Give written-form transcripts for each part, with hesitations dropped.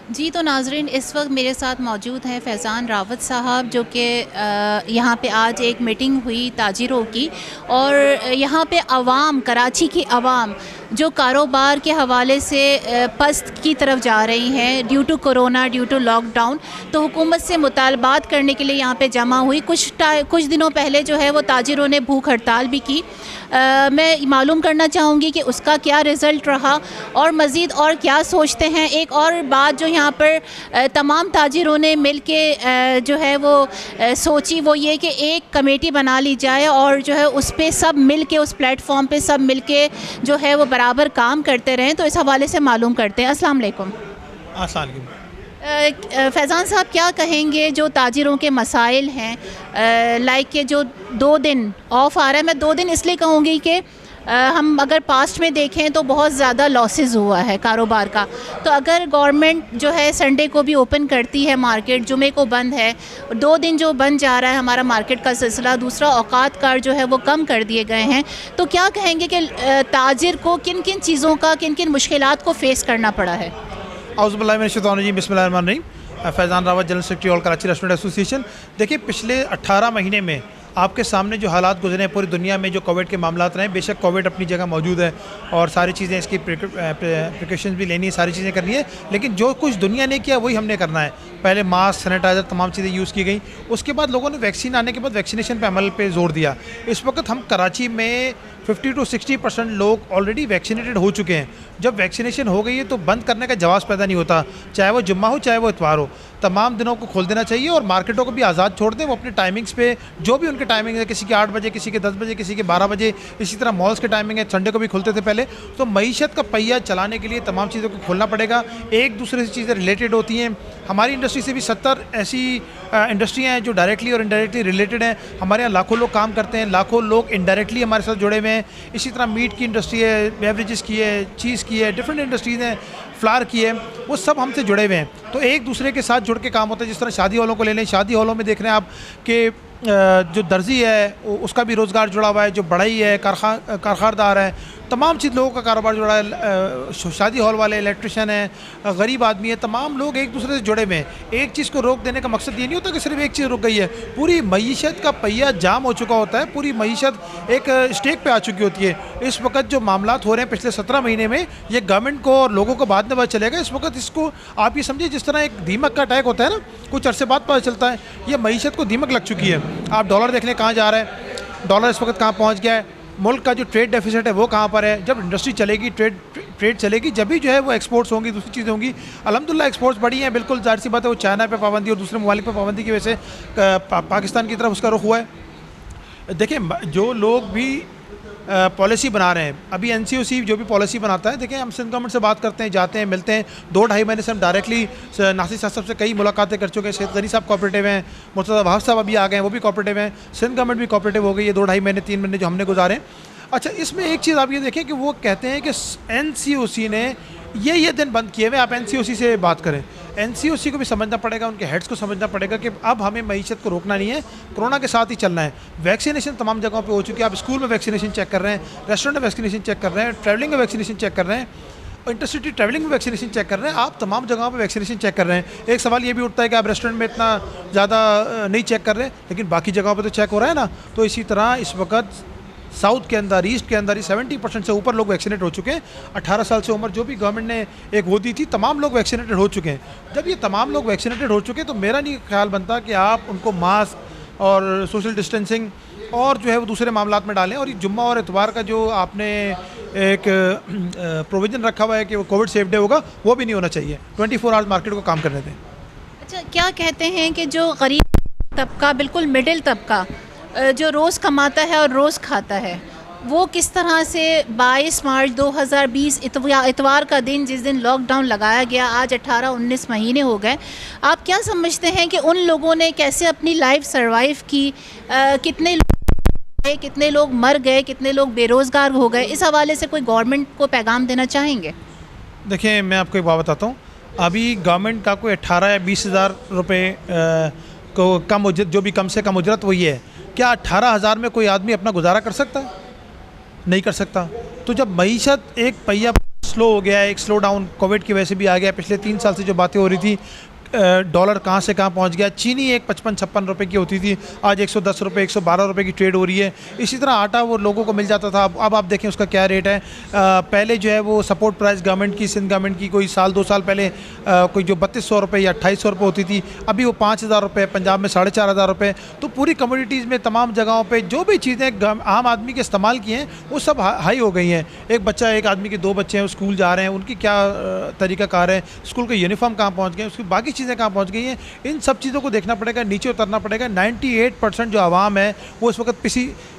जी, तो नाज़रीन इस वक्त मेरे साथ मौजूद हैं फैज़ान रावत साहब, जो कि यहाँ पे आज एक मीटिंग हुई ताजिरों की, और यहाँ पे अवाम, कराची की अवाम जो कारोबार के हवाले से पस्त की तरफ जा रही हैं due to corona, due to lockdown, तो हुकूमत से मुतालबात करने के लिए यहाँ पे जमा हुई। कुछ दिनों पहले जो है वो ताजिरों ने भूख हड़ताल भी की। मैं मालूम करना चाहूँगी कि उसका क्या रिज़ल्ट रहा और मज़ीद और क्या सोचते हैं। एक और बात जो यहाँ पर तमाम ताजिरों ने मिल के जो है वो सोची, वो ये कि एक कमेटी बना ली जाए और जो है उस पर सब मिल के, उस प्लेटफॉर्म पे सब मिल के जो है वो बराबर काम करते रहें। तो इस हवाले से मालूम करते हैं। अस्सलाम वालेकुम। फैज़ान साहब, क्या कहेंगे जो ताजिरों के मसाइल हैं, लाइक के जो 2 दिन ऑफ आ रहा है। मैं 2 दिन इसलिए कहूँगी कि हम अगर पास्ट में देखें तो बहुत ज़्यादा लॉसेस हुआ है कारोबार का। तो अगर गवर्नमेंट जो है संडे को भी ओपन करती है मार्केट, जुमे को बंद है, 2 दिन जो बंद जा रहा है हमारा मार्केट का सिलसिला, दूसरा औकात कार जो है वो कम कर दिए गए हैं, तो क्या कहेंगे कि ताजिर को किन किन चीज़ों का, किन किन मुश्किलात को फ़ेस करना पड़ा है? औज़ुबिल्लाहि बिस्मिल्लाहिर्रहमानिर्रहीम। Faizan Rawat, general secretary all Karachi restaurant association. देखिए, पिछले 18 महीने में आपके सामने जो हालात गुजरे हैं पूरी दुनिया में, जो कोविड के मामलात रहे, बेशक कोविड अपनी जगह मौजूद है और सारी चीज़ें, इसकी प्रिकॉशंस भी लेनी है, सारी चीज़ें करनी है, लेकिन जो कुछ दुनिया ने किया वही हमने करना है। पहले मास्क, सैनिटाइज़र, तमाम चीज़ें यूज़ की गई। उसके बाद लोगों ने वैक्सीन आने के बाद वैक्सीनेशन पे अमल पे ज़ोर दिया। इस वक्त हम कराची में 50 to 60% लोग ऑलरेडी वैक्सीनेटेड हो चुके हैं। जब वैक्सीनेशन हो गई है तो बंद करने का जवाब पैदा नहीं होता, चाहे वो जुम्मा हो चाहे वो इतवार हो। तमाम दिनों को खोल देना चाहिए और मार्केटों को भी आज़ाद छोड़ दें। वो अपने टाइमिंग्स पे, जो भी उनके टाइमिंग है, किसी के 8 बजे, किसी के 10 बजे, किसी के 12 बजे, इसी तरह मॉल्स के टाइमिंग है, संडे को भी खुलते थे पहले। तो मईशत का पहिया चलाने के लिए तमाम चीज़ों को खोलना पड़ेगा। एक दूसरे से चीज़ें रिलेटेड होती हैं। हमारी इंडस्ट्री से भी 70 ऐसी इंडस्ट्रियाँ हैं जो डायरेक्टली और इनडायरेक्टली रिलेटेड हैं। हमारे यहाँ लाखों लोग काम करते हैं, लाखों लोग इनडायरेक्टली हमारे साथ जुड़े हुए हैं। इसी तरह मीट की इंडस्ट्री है, बेवरेजेस की है, चीज़ की है, डिफरेंट इंडस्ट्रीज़ हैं, फ्लावर की है, वो सब हमसे जुड़े हुए हैं। तो एक दूसरे के साथ जुड़ के काम होता है। जिस तरह शादी हॉलों को ले लें, शादी हॉलों में देख रहे हैं आप कि जो दर्जी है उसका भी रोज़गार जुड़ा हुआ है, जो बढ़ई है, कारखानदार है, तमाम चीज़ लोगों का कारोबार जुड़ा है। शादी हॉल वाले, इलेक्ट्रिशियन है, गरीब आदमी है, तमाम लोग एक दूसरे से जुड़े हुए हैं। एक चीज़ को रोक देने का मकसद ये नहीं होता कि सिर्फ एक चीज़ रुक गई है, पूरी मईशत का पहिया जाम हो चुका होता है, पूरी मईशत एक स्टेक पे आ चुकी होती है। इस वक्त जो मामलात हो रहे हैं पिछले 17 महीने में, ये गवर्नमेंट को और लोगों को बाद में पता चलेगा। इस वक्त इसको आप ये समझिए जिस तरह एक दीमक का अटैक होता है ना, कुछ अरसे बाद पता चलता है। ये मईशत को दीमक लग चुकी है। आप डॉलर देख लें कहाँ जा रहा है, डॉलर इस वक्त कहाँ पहुँच गया है, मुल्क का जो ट्रेड डेफिसिट है वो कहाँ पर है। जब इंडस्ट्री चलेगी, ट्रेड चलेगी, जब भी जो है वो एक्सपोर्ट्स होंगी, दूसरी चीज़ें होंगी। अल्हम्दुलिल्लाह एक्सपोर्ट्स बढ़ी हैं, बिल्कुल जाहिर सी बात है। वो चाइना पे पाबंदी और दूसरे ममालिक पे पाबंदी की वजह से पाकिस्तान की तरफ उसका रुख हुआ है। देखिए, जो लोग भी पॉलिसी बना रहे हैं, अभी एनसीओसी जो भी पॉलिसी बनाता है, देखिए हम सिंध गवर्नमेंट से बात करते हैं, जाते हैं, मिलते हैं। 2-2.5 महीने से हम डायरेक्टली नासिर साहब से कई मुलाकातें कर चुके हैं। शेख गनी साहब कोऑपरेटिव हैं, मुर्तज़ा वहाब साहब अभी आ गए हैं, वो भी कोऑपरेटिव हैं। सिंध गवर्नमेंट भी कोऑपरेटिव हो गई है। 2-2.5 महीने, 3 महीने जो हमने गुजारे। अच्छा, इसमें एक चीज़ आप ये देखें कि वो कहते हैं कि एनसीओसी ने ये दिन बंद किए हुए। आप एनसीओसी से बात करें, एनसीओसी को भी समझना पड़ेगा, उनके हेड्स को समझना पड़ेगा कि अब हमें मईशत को रोकना नहीं है, कोरोना के साथ ही चलना है। वैक्सीनेशन तमाम जगहों पे हो चुकी है। आप स्कूल में वैक्सीनेशन चेक कर रहे हैं, रेस्टोरेंट में वैक्सीनेशन चेक कर रहे हैं, ट्रैवलिंग में वैक्सीनेशन चेक कर रहे हैं, इंटरसिटी ट्रैवलिंग में वैक्सीनेशन चेक कर रहे हैं। आप तमाम जगहों पे वैक्सीनेशन चेक कर रहे हैं। एक सवाल ये भी उठता है कि आप रेस्टोरेंट में इतना ज़्यादा नहीं चेक कर रहे, लेकिन बाकी जगहों पे तो चेक हो रहा है ना। तो इसी तरह इस वक्त साउथ के अंदर, ईस्ट के अंदर 70% से ऊपर लोग वैक्सीनेट हो चुके हैं। 18 साल से उम्र जो भी गवर्नमेंट ने एक वो दी थी, तमाम लोग वैक्सीनेटेड हो चुके हैं। जब ये तमाम लोग वैक्सीनेटेड हो चुके हैं तो मेरा नहीं ख्याल बनता कि आप उनको मास्क और सोशल डिस्टेंसिंग और जो है वो दूसरे मामलात में डालें। और ये जुम्मा और इतवार का जो आपने एक प्रोविज़न रखा हुआ है कि वो कोविड सेफ डे होगा, वो भी नहीं होना चाहिए। 24 आवर्स मार्केट को काम करने दें। अच्छा, क्या कहते हैं कि जो गरीब तबका, बिल्कुल मिडिल तबका, जो रोज़ कमाता है और रोज़ खाता है, वो किस तरह से 22 मार्च 2020 इतवार का दिन, जिस दिन लॉकडाउन लगाया गया, आज 18-19 महीने हो गए, आप क्या समझते हैं कि उन लोगों ने कैसे अपनी लाइफ सर्वाइव की? कितने लोग मर गए, कितने लोग बेरोज़गार हो गए? इस हवाले से कोई गवर्नमेंट को पैगाम देना चाहेंगे? देखिए, मैं आपको एक बात बताता हूँ। अभी गवर्नमेंट का कोई 18 या 20 हज़ार रुपये को कम उजरत, जो भी कम से कम उजरत, वो ये है। क्या 18,000 में कोई आदमी अपना गुजारा कर सकता है? नहीं कर सकता। तो जब मईशत एक पहिया स्लो हो गया है, एक स्लो डाउन कोविड की वजह से भी आ गया। पिछले 3 साल से जो बातें हो रही थी डॉलर कहाँ से कहाँ पहुँच गया। चीनी एक 55-56 रुपये की होती थी, आज 110 रुपये 112 रुपये की ट्रेड हो रही है। इसी तरह आटा वो लोगों को मिल जाता था, अब आप देखें उसका क्या रेट है। पहले जो है वो सपोर्ट प्राइस गवर्नमेंट की, सिंध गवर्नमेंट की कोई साल 2 साल पहले कोई जो 3200 रुपये या 2800 रुपये होती थी, अभी वो 5000 रुपये, पंजाब में 4500 रुपये। तो पूरी कम्युनिटीज़ में तमाम जगहों पर जो भी चीज़ें आम आदमी के इस्तेमाल की हैं वो सब हाई हो गई हैं। एक आदमी के 2 बच्चे हैं, वो स्कूल जा रहे हैं, उनकी क्या तरीक़ाकार है, स्कूल के यूनिफॉर्म कहाँ पहुँच गए, उसकी बाकी चीज़ें कहाँ पहुँच गई हैं। इन सब चीज़ों को देखना पड़ेगा, नीचे उतरना पड़ेगा। 98% जो आवाम है वो इस वक्त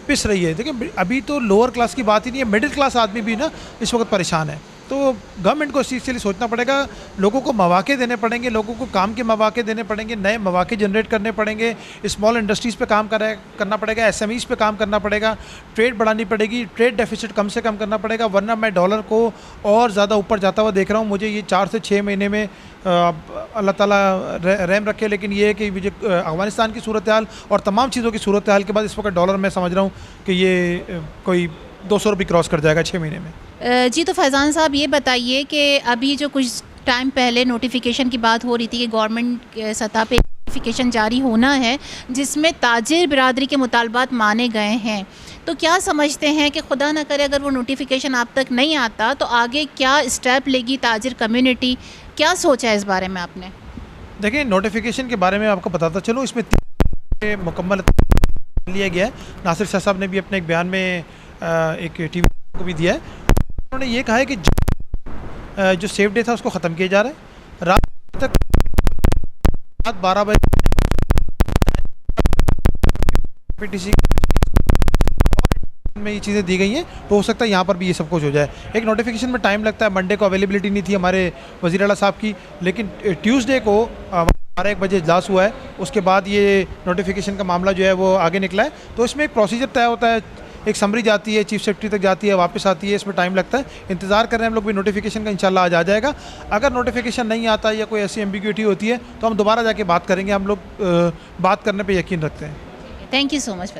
पिस रही है। देखिए अभी तो लोअर क्लास की बात ही नहीं है, मिडिल क्लास आदमी भी ना इस वक्त परेशान है। तो गवर्नमेंट को इस चीज़ के लिए सोचना पड़ेगा, लोगों को मौके देने पड़ेंगे, लोगों को काम के मौके देने पड़ेंगे, नए मौके जनरेट करने पड़ेंगे, स्मॉल इंडस्ट्रीज़ पे काम करना पड़ेगा, SMEs पे काम करना पड़ेगा, ट्रेड बढ़ानी पड़ेगी, ट्रेड डेफिसिट कम से कम करना पड़ेगा। वरना मैं डॉलर को और ज़्यादा ऊपर जाता हुआ देख रहा हूँ। मुझे ये 4 से 6 महीने में अल्लाह ताला रहम रखे, लेकिन ये है कि मुझे अफ़गानिस्तान की सूरत हाल और तमाम चीज़ों की सूरत हाल के बाद इस वक्त डॉलर मैं समझ रहा हूँ कि ये कोई 200 रुपये क्रॉस कर जाएगा 6 महीने में। जी, तो फैज़ान साहब ये बताइए कि अभी जो कुछ टाइम पहले नोटिफिकेशन की बात हो रही थी कि गवर्नमेंट सतह पे नोटिफिकेशन जारी होना है जिसमें ताजिर बिरादरी के मुतालबात माने गए हैं, तो क्या समझते हैं कि खुदा न करे अगर वो नोटिफिकेशन आप तक नहीं आता तो आगे क्या स्टेप लेगी ताजिर कम्युनिटी, क्या सोचा है इस बारे में आपने? देखिए नोटिफिकेशन के बारे में आपको बताता चलो, इसमें 3 मुकम्मल लिया गया है। नासिर शाह साहब ने भी अपने एक बयान में एक TV को भी दिया है। उन्होंने ये कहा है कि जो सेफ डे था उसको ख़त्म किया जा रहा है। रात 12 बजे PTC में ये चीज़ें दी गई हैं, तो हो सकता है यहाँ पर भी ये सब कुछ हो जाए। एक नोटिफिकेशन में टाइम लगता है, मंडे को अवेलेबिलिटी नहीं थी हमारे वज़ीर आला साहब की, लेकिन ट्यूसडे को 12-1 बजे इजलास हुआ है, उसके बाद ये नोटिफिकेशन का मामला जो है वो आगे निकला है। तो इसमें एक प्रोसीजर तय होता है, एक समरी जाती है, चीफ सेक्रेटरी तक जाती है, वापस आती है, इसमें टाइम लगता है। इंतज़ार कर रहे हैं हम लोग भी नोटिफिकेशन का, इंशाल्लाह आज आ जाएगा। अगर नोटिफिकेशन नहीं आता या कोई ऐसी एम्बिग्यूटी होती है तो हम दोबारा जाके बात करेंगे। हम लोग बात करने पे यकीन रखते हैं। Thank you so much.